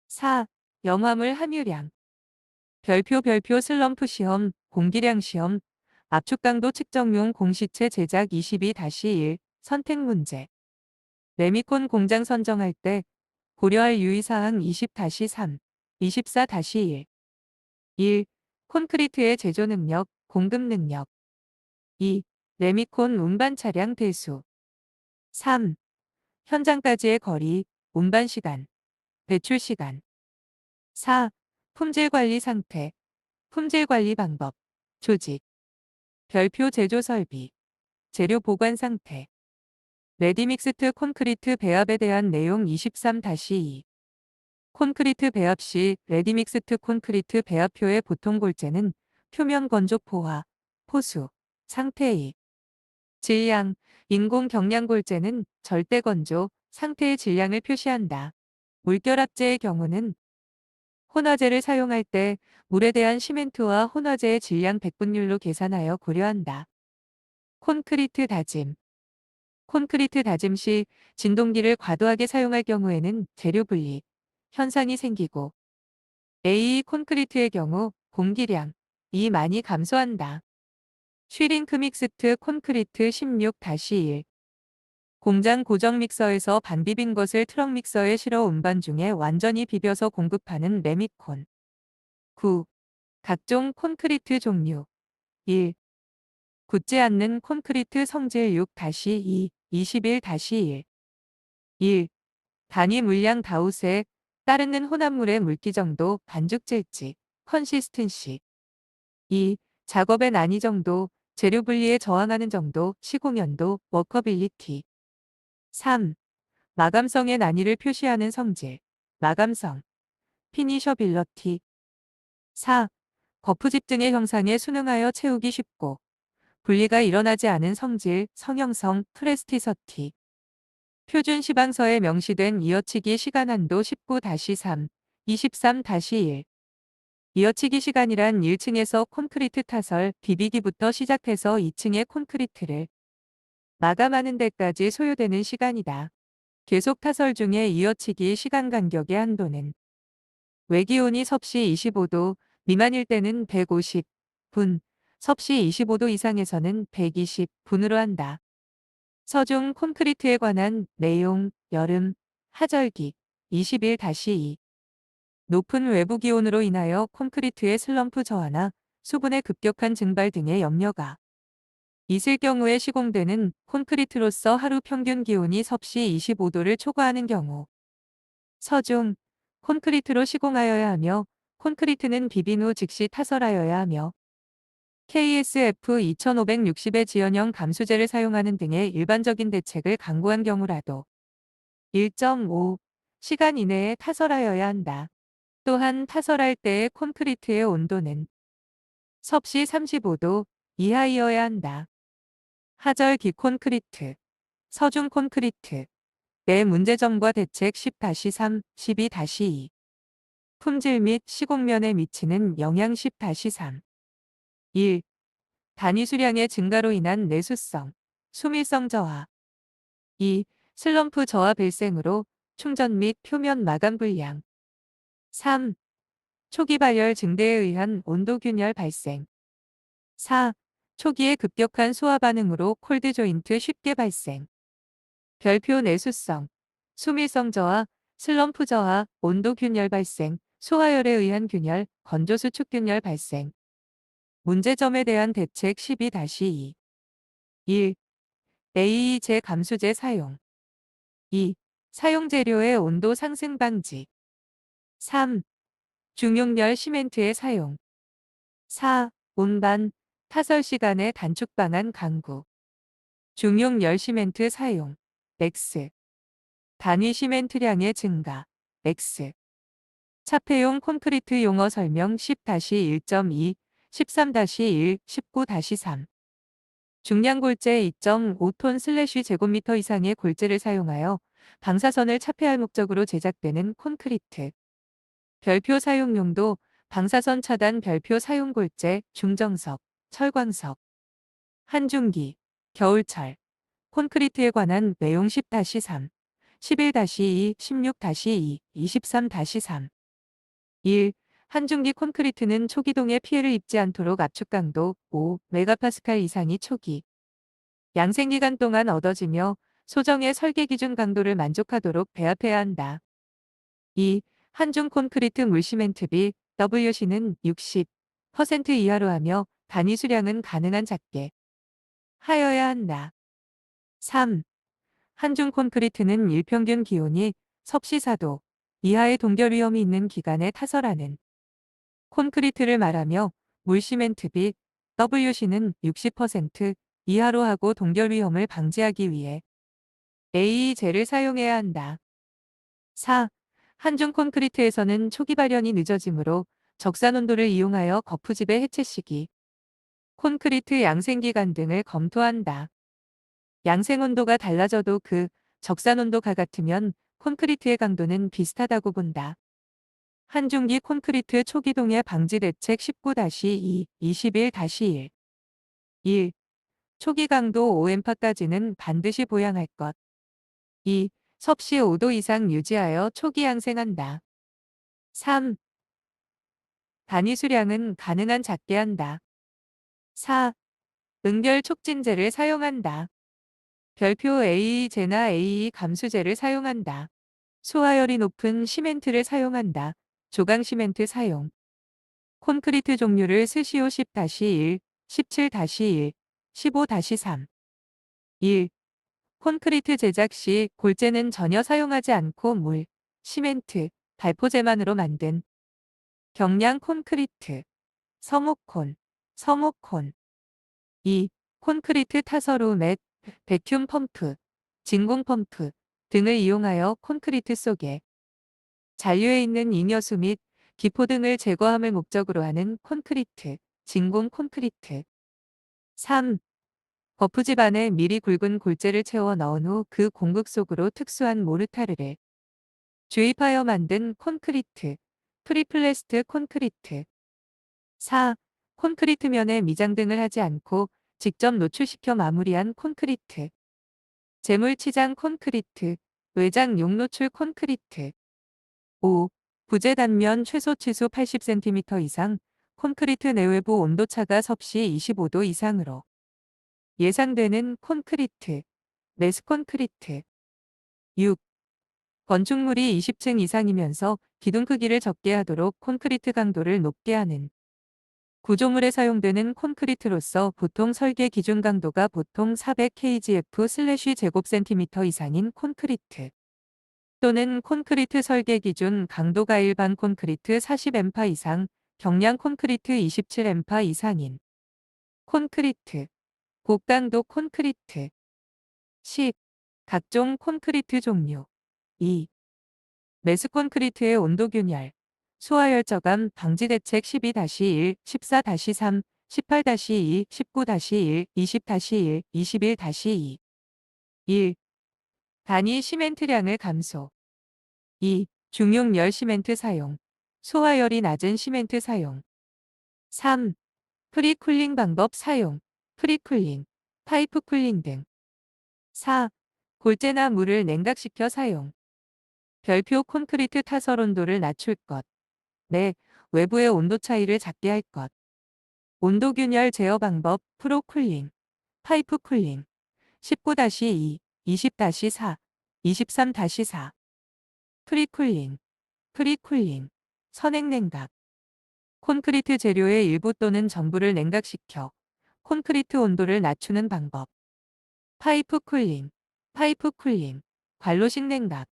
4. 염화물 함유량 별표 슬럼프 시험, 공기량 시험, 압축 강도 측정용 공시체 제작 22-1 선택 문제 레미콘 공장 선정할 때 고려할 유의사항 20-3, 24-1 1. 콘크리트의 제조 능력, 공급 능력 2. 레미콘 운반 차량 대수 3. 현장까지의 거리, 운반 시간, 배출 시간 4. 품질 관리 상태, 품질 관리 방법, 조직, 별표 제조 설비, 재료 보관 상태 레디믹스트 콘크리트 배합에 대한 내용 23-2 콘크리트 배합 시 레디믹스트 콘크리트 배합표의 보통 골재는 표면 건조 포화, 포수, 상태의 질량, 인공 경량 골재는 절대 건조, 상태의 질량을 표시한다. 물결합재의 경우는 혼화재를 사용할 때 물에 대한 시멘트와 혼화재의 질량 100분율로 계산하여 고려한다. 콘크리트 다짐 콘크리트 다짐 시 진동기를 과도하게 사용할 경우에는 재료 분리 현상이 생기고 A 콘크리트의 경우 공기량이 많이 감소한다. 슈링크 믹스트 콘크리트 16-1 공장 고정 믹서에서 반비빈 것을 트럭 믹서에 실어 운반 중에 완전히 비벼서 공급하는 레미콘 9. 각종 콘크리트 종류 1. 굳지 않는 콘크리트 성질 6-2, 21-1 1. 단위 물량 다우세, 따르는 혼합물의 물기 정도, 반죽질지, 컨시스텐시 2. 작업의 난이 정도, 재료 분리에 저항하는 정도, 시공 연도, 워커빌리티 3. 마감성의 난이를 표시하는 성질, 마감성, 피니셔빌러티 4. 버프집 등의 형상에 순응하여 채우기 쉽고 분리가 일어나지 않은 성질, 성형성, 프레스티서티 표준 시방서에 명시된 이어치기 시간 한도 19-3, 23-1 이어치기 시간이란 1층에서 콘크리트 타설, 비비기부터 시작해서 2층의 콘크리트를 마감하는 데까지 소요되는 시간이다. 계속 타설 중에 이어치기 시간 간격의 한도는 외기온이 섭씨 25도 미만일 때는 150분, 섭씨 25도 이상에서는 120분으로 한다. 서중 콘크리트에 관한 내용, 여름, 하절기, 21-2 높은 외부 기온으로 인하여 콘크리트의 슬럼프 저하나 수분의 급격한 증발 등의 염려가 있을 경우에 시공되는 콘크리트로서 하루 평균 기온이 섭씨 25도를 초과하는 경우 서중 콘크리트로 시공하여야 하며 콘크리트는 비빈 후 즉시 타설하여야 하며 KSF 2560의 지연형 감수제를 사용하는 등의 일반적인 대책을 강구한 경우라도 1.5 시간 이내에 타설하여야 한다. 또한 타설할 때의 콘크리트의 온도는 섭씨 35도 이하이어야 한다. 하절 기콘크리트, 서중 콘크리트, 내 문제점과 대책 10-3, 12-2. 품질 및 시공면에 미치는 영향 10-3. 1. 단위 수량의 증가로 인한 내수성, 수밀성 저하. 2. 슬럼프 저하 발생으로 충전 및 표면 마감 불량. 3. 초기 발열 증대에 의한 온도 균열 발생. 4. 초기의 급격한 소화 반응으로 콜드 조인트 쉽게 발생. 별표 내수성, 수밀성 저하, 슬럼프 저하, 온도 균열 발생, 소화열에 의한 균열, 건조 수축 균열 발생. 문제점에 대한 대책 12-2. 1. AE 재감수제 사용. 2. 사용 재료의 온도 상승 방지. 3. 중용열 시멘트의 사용. 4. 운반, 타설 시간의 단축 방안 강구. 중용열 시멘트 사용. X. 단위 시멘트량의 증가. X. 차폐용 콘크리트 용어 설명 10-1.2, 13-1, 19-3. 중량 골재 2.5톤/ 제곱미터 이상의 골재를 사용하여 방사선을 차폐할 목적으로 제작되는 콘크리트. 별표 사용 용도, 방사선 차단 별표 사용 골재, 중정석, 철광석. 한중기, 겨울철. 콘크리트에 관한 내용 10-3, 11-2, 16-2, 23-3. 1. 한중기 콘크리트는 초기동에 피해를 입지 않도록 압축 강도 5메가파스칼 이상이 초기 양생기간 동안 얻어지며 소정의 설계 기준 강도를 만족하도록 배합해야 한다. 2. 한중 콘크리트 물시멘트비 WC는 60% 이하로 하며 단위 수량은 가능한 작게 하여야 한다. 3. 한중 콘크리트는 일평균 기온이 섭씨 4도 이하의 동결 위험이 있는 기간에 타설하는 콘크리트를 말하며 물시멘트비 WC는 60% 이하로 하고 동결 위험을 방지하기 위해 AE제를 사용해야 한다. 4. 한중 콘크리트에서는 초기 발연이 늦어지므로 적산 온도를 이용하여 거푸집의 해체 시기, 콘크리트 양생기간 등을 검토한다. 양생 온도가 달라져도 그 적산 온도가 같으면 콘크리트의 강도는 비슷하다고 본다. 한중기 콘크리트 초기 동해 방지 대책 19-2, 21-1. 1. 초기 강도 5엠파까지는 반드시 보양할 것. 2. 섭씨 5도 이상 유지하여 초기 양생한다. 3. 단위 수량은 가능한 작게 한다. 4. 응결 촉진제를 사용한다. 별표 AE제나 AE 감수제를 사용한다. 소화열이 높은 시멘트를 사용한다. 조강 시멘트 사용. 콘크리트 종류를 스시오 10-1, 17-1, 15-3. 1. 콘크리트 제작 시 골재는 전혀 사용하지 않고 물, 시멘트, 발포제만으로 만든 경량 콘크리트, 서목콘, 서목콘. 2. 콘크리트 타설후 맷, 백큐ම් 펌프, 진공 펌프 등을 이용하여 콘크리트 속에 잔류해 있는 잉여수 및 기포 등을 제거함을 목적으로 하는 콘크리트, 진공 콘크리트. 3. 거푸집 안에 미리 굵은 골재를 채워 넣은 후 그 공극 속으로 특수한 모르타르를 주입하여 만든 콘크리트, 프리플래스트 콘크리트. 4. 콘크리트 면에 미장 등을 하지 않고 직접 노출시켜 마무리한 콘크리트. 재물치장 콘크리트, 외장 용노출 콘크리트. 5. 부재 단면 최소 치수 80cm 이상, 콘크리트 내외부 온도차가 섭씨 25도 이상으로 예상되는 콘크리트, 메스콘크리트. 6. 건축물이 20층 이상이면서 기둥 크기를 적게 하도록 콘크리트 강도를 높게 하는 구조물에 사용되는 콘크리트로서 보통 설계 기준 강도가 보통 400kgf/제곱센티미터 이상인 콘크리트 또는 콘크리트 설계 기준 강도가 일반 콘크리트 40 엠파 이상, 경량 콘크리트 27 엠파 이상인 콘크리트, 고강도 콘크리트. 10. 각종 콘크리트 종류. 2. 매스 콘크리트의 온도 균열, 소화열 저감 방지 대책 12-1, 14-3, 18-2, 19-1, 20-1, 21-2. 1. 단위 시멘트량을 감소. 2. 중용열 시멘트 사용, 소화열이 낮은 시멘트 사용. 3. 프리쿨링 방법 사용, 프리쿨링, 파이프 쿨링 등. 4. 골재나 물을 냉각시켜 사용. 별표 콘크리트 타설 온도를 낮출 것. 내 외부의 온도 차이를 작게 할 것. 온도 균열 제어 방법 프로 쿨링, 파이프 쿨링. 19-2, 20-4, 23-4. 프리쿨링, 프리쿨링, 선행 냉각. 콘크리트 재료의 일부 또는 전부를 냉각시켜 콘크리트 온도를 낮추는 방법. 파이프 쿨링, 파이프 쿨링, 관로식 냉각.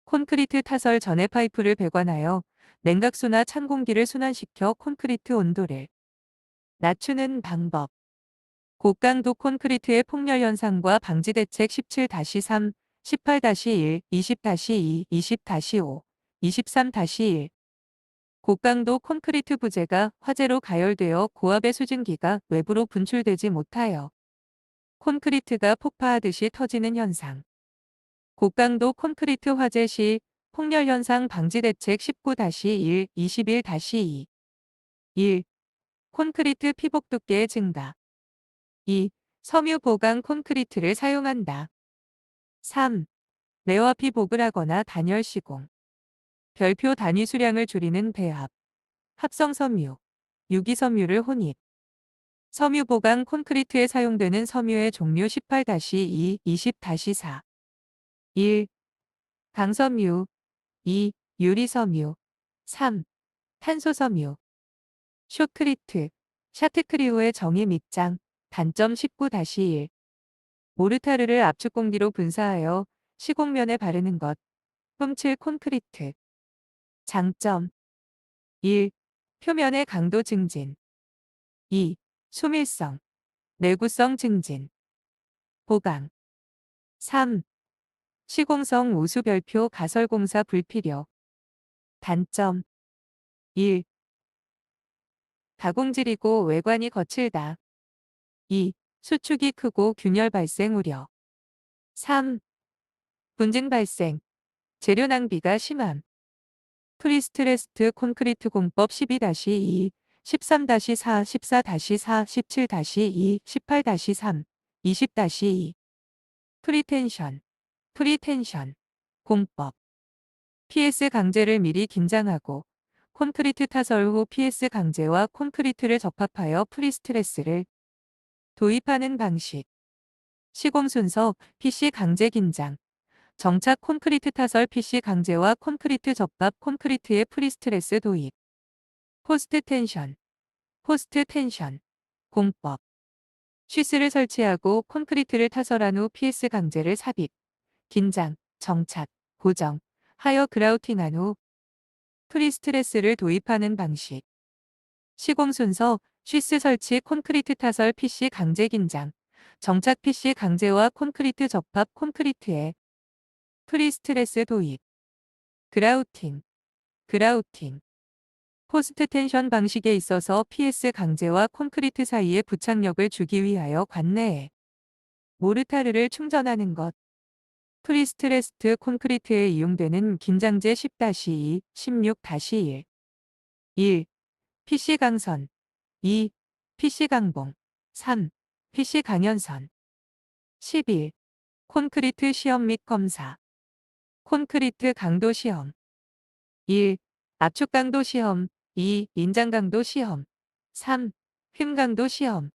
콘크리트 타설 전에 파이프를 배관하여 냉각수나 찬 공기를 순환시켜 콘크리트 온도를 낮추는 방법. 고강도 콘크리트의 폭렬 현상과 방지 대책 17-3, 18-1, 20-2, 20-5, 23-1. 고강도 콘크리트 부재가 화재로 가열되어 고압의 수증기가 외부로 분출되지 못하여 콘크리트가 폭파하듯이 터지는 현상. 고강도 콘크리트 화재 시 폭렬 현상 방지 대책 19-1, 21-2. 1. 콘크리트 피복 두께의 증가. 2. 섬유 보강 콘크리트를 사용한다. 3. 내화 피복을 하거나 단열 시공. 별표 단위 수량을 줄이는 배합. 합성 섬유, 유기 섬유를 혼입. 섬유 보강 콘크리트에 사용되는 섬유의 종류 18-2, 20-4. 1. 강섬유. 2. 유리섬유. 3. 탄소섬유. 쇼크리트, 샤트크리오의 정의 밑장. 단점 19-1. 모르타르를 압축 공기로 분사하여 시공면에 바르는 것. 흠칠 콘크리트. 장점 1. 표면의 강도 증진. 2. 수밀성, 내구성 증진. 보강. 3. 시공성 우수 별표 가설공사 불필요. 단점 1. 가공질이고 외관이 거칠다. 2. 수축이 크고 균열 발생 우려. 3. 분진 발생, 재료 낭비가 심함. 프리스트레스트 콘크리트 공법 12-2, 13-4, 14-4, 17-2, 18-3, 20-2. 프리텐션, 프리텐션. 공법. PS 강제를 미리 긴장하고 콘크리트 타설 후 PS 강제와 콘크리트를 적합하여 프리스트레스를 도입하는 방식. 시공 순서 PC 강제 긴장. 정착 콘크리트 타설 PC 강제와 콘크리트 접합 콘크리트의 프리스트레스 도입. 포스트 텐션, 포스트 텐션. 공법. 쉬스를 설치하고 콘크리트를 타설한 후 PS 강제를 삽입, 긴장, 정착, 고정, 하여 그라우팅한 후 프리스트레스를 도입하는 방식. 시공 순서 쉬스 설치 콘크리트 타설 PC 강제 긴장, 정착 PC 강제와 콘크리트 접합 콘크리트에 프리스트레스 도입. 그라우팅, 그라우팅. 포스트 텐션 방식에 있어서 PS 강제와 콘크리트 사이에 부착력을 주기 위하여 관내에 모르타르를 충전하는 것. 프리스트레스트 콘크리트에 이용되는 긴장제 10-2, 16-1. 1. PC 강선. 2. PC 강봉. 3. PC 강연선. 11. 콘크리트 시험 및 검사. 콘크리트 강도 시험. 1. 압축 강도 시험. 2. 인장 강도 시험. 3. 휨 강도 시험.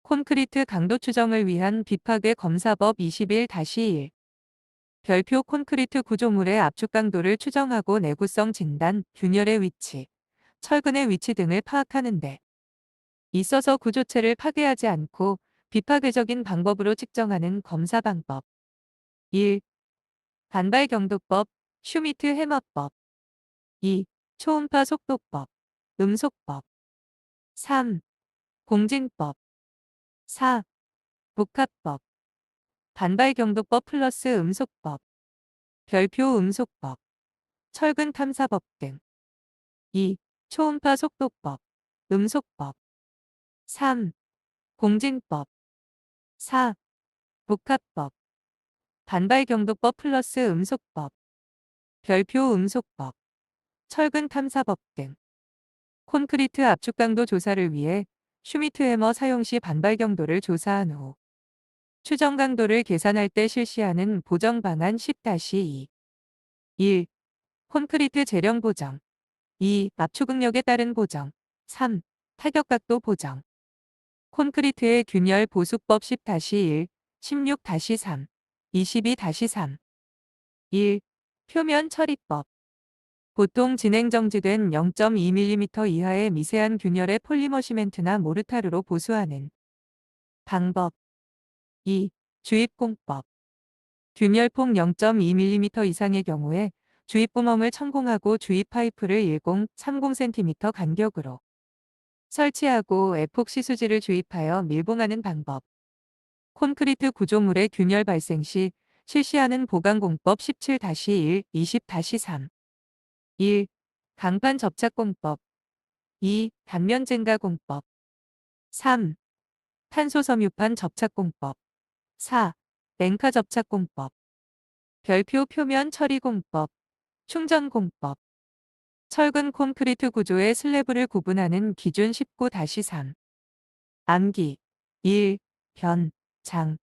콘크리트 강도 추정을 위한 비파괴 검사법 21-1. 별표 콘크리트 구조물의 압축 강도를 추정하고 내구성 진단, 균열의 위치, 철근의 위치 등을 파악하는 데 있어서 구조체를 파괴하지 않고 비파괴적인 방법으로 측정하는 검사 방법. 1. 반발 경도법, 슈미트 해머법. 2. 초음파 속도법, 음속법. 3. 공진법. 4. 복합법. 반발경도법 플러스 음속법. 별표 음속법. 철근 탐사법 등. 2. 초음파 속도법. 음속법. 3. 공진법. 4. 복합법. 반발경도법 플러스 음속법. 별표 음속법. 철근 탐사법 등. 콘크리트 압축 강도 조사를 위해 슈미트 해머 사용 시 반발 경도를 조사한 후 추정 강도를 계산할 때 실시하는 보정 방안 10-2. 1. 콘크리트 재령 보정. 2. 압축응력에 따른 보정. 3. 타격각도 보정. 콘크리트의 균열 보수법 10-1, 16-3, 22-3. 1. 표면 처리법. 보통 진행 정지된 0.2mm 이하의 미세한 균열의 폴리머 시멘트나 모르타르로 보수하는 방법. 2. 주입공법. 균열폭 0.2mm 이상의 경우에 주입구멍을 천공하고 주입 파이프를 10-30cm 간격으로 설치하고 에폭시 수지를 주입하여 밀봉하는 방법. 콘크리트 구조물의 균열 발생 시 실시하는 보강공법 17-1, 20-3. 1. 강판 접착공법. 2. 단면 증가공법. 3. 탄소 섬유판 접착공법. 4. 랭카 접착공법. 별표 표면 처리공법. 충전공법. 철근 콘크리트 구조의 슬래브를 구분하는 기준 19-3. 암기. 1. 변, 장.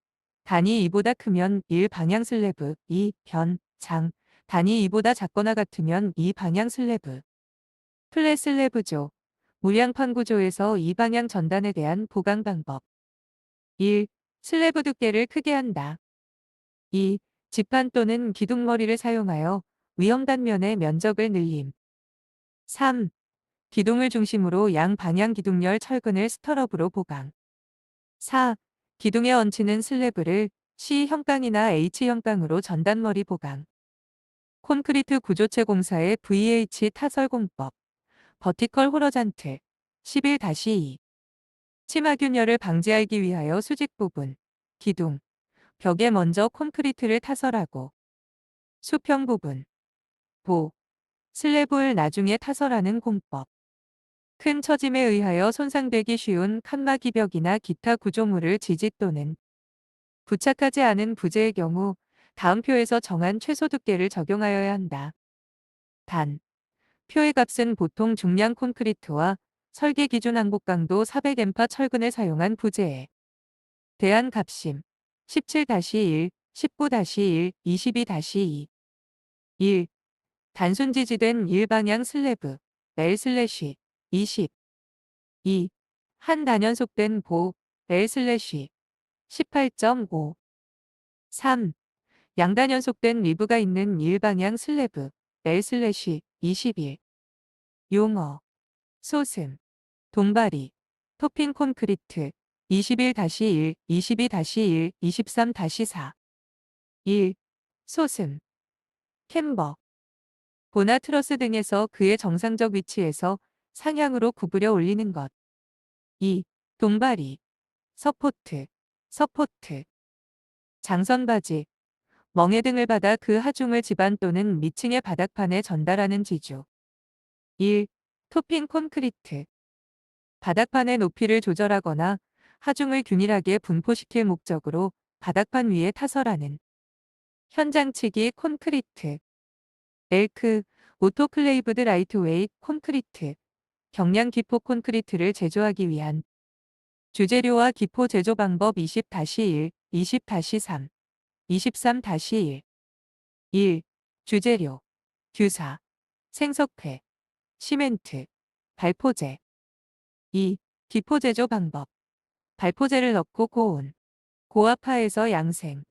단위 2보다 크면 1 방향 슬래브. 2. 변, 장. 단위 2보다 작거나 같으면 2 방향 슬래브. 플랫 슬래브조. 물량판 구조에서 2방향 전단에 대한 보강 방법. 1. 슬래브 두께를 크게 한다. 2. 지판 또는 기둥머리를 사용하여 위험 단면의 면적을 늘림. 3. 기둥을 중심으로 양방향 기둥열 철근을 스터럽으로 보강. 4. 기둥에 얹히는 슬래브를 C형강이나 H형강으로 전단머리 보강. 콘크리트 구조체 공사의 VH 타설공법. 버티컬 호러잔트. 11-2. 치마균열을 방지하기 위하여 수직 부분, 기둥, 벽에 먼저 콘크리트를 타설하고 수평 부분, 보, 슬래브를 나중에 타설하는 공법. 큰 처짐에 의하여 손상되기 쉬운 칸막이 벽이나 기타 구조물을 지지 또는 부착하지 않은 부재의 경우 다음 표에서 정한 최소 두께를 적용하여야 한다. 단, 표의 값은 보통 중량 콘크리트와 설계 기준 항복 강도 400MPa 철근을 사용한 부재에 대한 값임. 17-1, 19-1, 22-2. 1. 단순 지지된 일방향 슬래브, L/20. 2. 한 단연속된 보, L/18.5. 3. 양단연속된 리브가 있는 일방향 슬래브, L/21. 용어. 소슴. 동바리. 토핑 콘크리트. 21-1, 22-1, 23-4. 1. 소슴. 캠버. 보나 트러스 등에서 그의 정상적 위치에서 상향으로 구부려 올리는 것. 2. 동바리. 서포트. 서포트. 장선바지. 멍에 등을 받아 그 하중을 지반 또는 미층의 바닥판에 전달하는 지주. 1. 토핑 콘크리트. 바닥판의 높이를 조절하거나 하중을 균일하게 분포시킬 목적으로 바닥판 위에 타설하는 현장치기 콘크리트. 엘크, 오토클레이브드 라이트웨이트 콘크리트. 경량 기포 콘크리트를 제조하기 위한 주재료와 기포 제조 방법 20-1, 20-3, 23-1. 1. 주재료. 규사, 생석회, 시멘트, 발포제. 2. 기포 제조 방법. 발포제를 넣고 고온, 고압하에서 양생.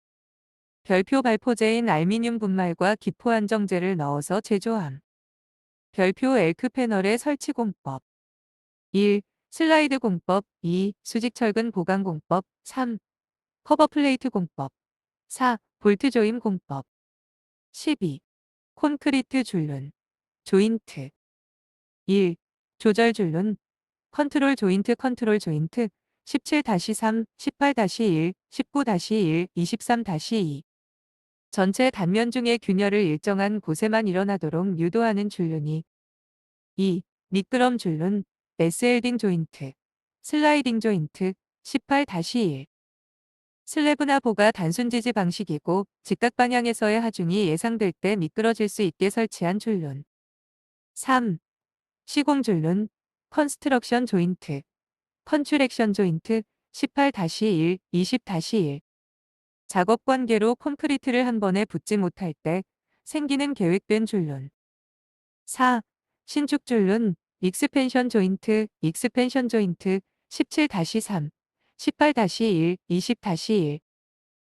별표 발포제인 알미늄 분말과 기포 안정제를 넣어서 제조함. 별표 엘크 패널의 설치 공법. 1. 슬라이드 공법. 2. 수직철근 보강 공법. 3. 커버 플레이트 공법. 4. 볼트 조임 공법. 12. 콘크리트 줄눈, 조인트. 1. 조절 줄눈, 컨트롤 조인트 17-3, 18-1, 19-1, 23-2. 전체 단면 중에 균열을 일정한 곳에만 일어나도록 유도하는 줄눈이 2. 미끄럼 줄눈, 메스헬딩 조인트, 슬라이딩 조인트 18-1. 슬래브나 보가 단순 지지 방식이고 직각 방향에서의 하중이 예상될 때 미끄러질 수 있게 설치한 줄눈. 3. 시공 줄눈, 컨스트럭션 조인트, 컨츄렉션 조인트 18-1, 20-1. 작업 관계로 콘크리트를 한 번에 붓지 못할 때 생기는 계획된 줄눈. 4. 신축 줄눈, 익스펜션 조인트 17-3, 18-1, 20-1.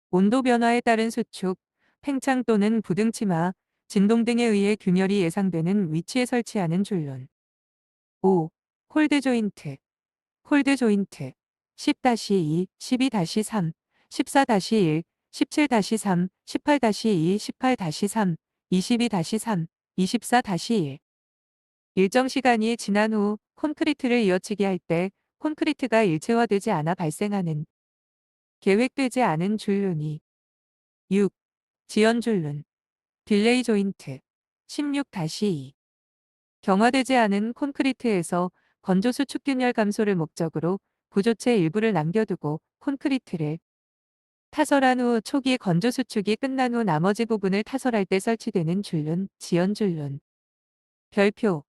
온도 변화에 따른 수축, 팽창 또는 부등치마, 진동 등에 의해 균열이 예상되는 위치에 설치하는 줄눈. 5. 홀드 조인트 10-2, 12-3, 14-1, 17-3, 18-2, 18-3, 22-3, 24-1. 일정 시간이 지난 후 콘크리트를 이어치기 할 때 콘크리트가 일체화되지 않아 발생하는 계획되지 않은 줄눈이 6. 지연 줄눈, 딜레이 조인트 16-2. 경화되지 않은 콘크리트에서 건조 수축 균열 감소를 목적으로 구조체 일부를 남겨두고 콘크리트를 타설한 후 초기 건조 수축이 끝난 후 나머지 부분을 타설할 때 설치되는 줄눈, 지연 줄눈. 별표.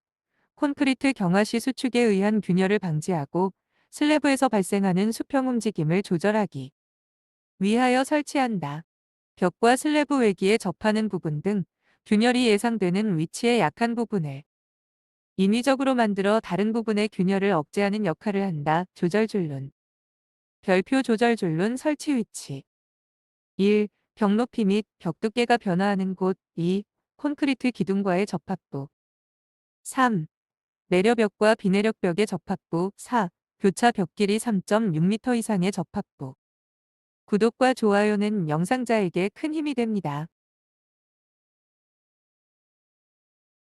콘크리트 경화 시 수축에 의한 균열을 방지하고 슬래브에서 발생하는 수평 움직임을 조절하기 위하여 설치한다. 벽과 슬래브 외기에 접하는 부분 등 균열이 예상되는 위치의 약한 부분을 인위적으로 만들어 다른 부분의 균열을 억제하는 역할을 한다. 조절 줄눈. 별표 조절 줄눈 설치 위치. 1. 벽 높이 및 벽 두께가 변화하는 곳. 2. 콘크리트 기둥과의 접합부. 3. 내려벽과 비내력벽의 접합부. 4. 교차 벽 길이 3.6m 이상의 접합부. 구독과 좋아요는 영상자에게 큰 힘이 됩니다.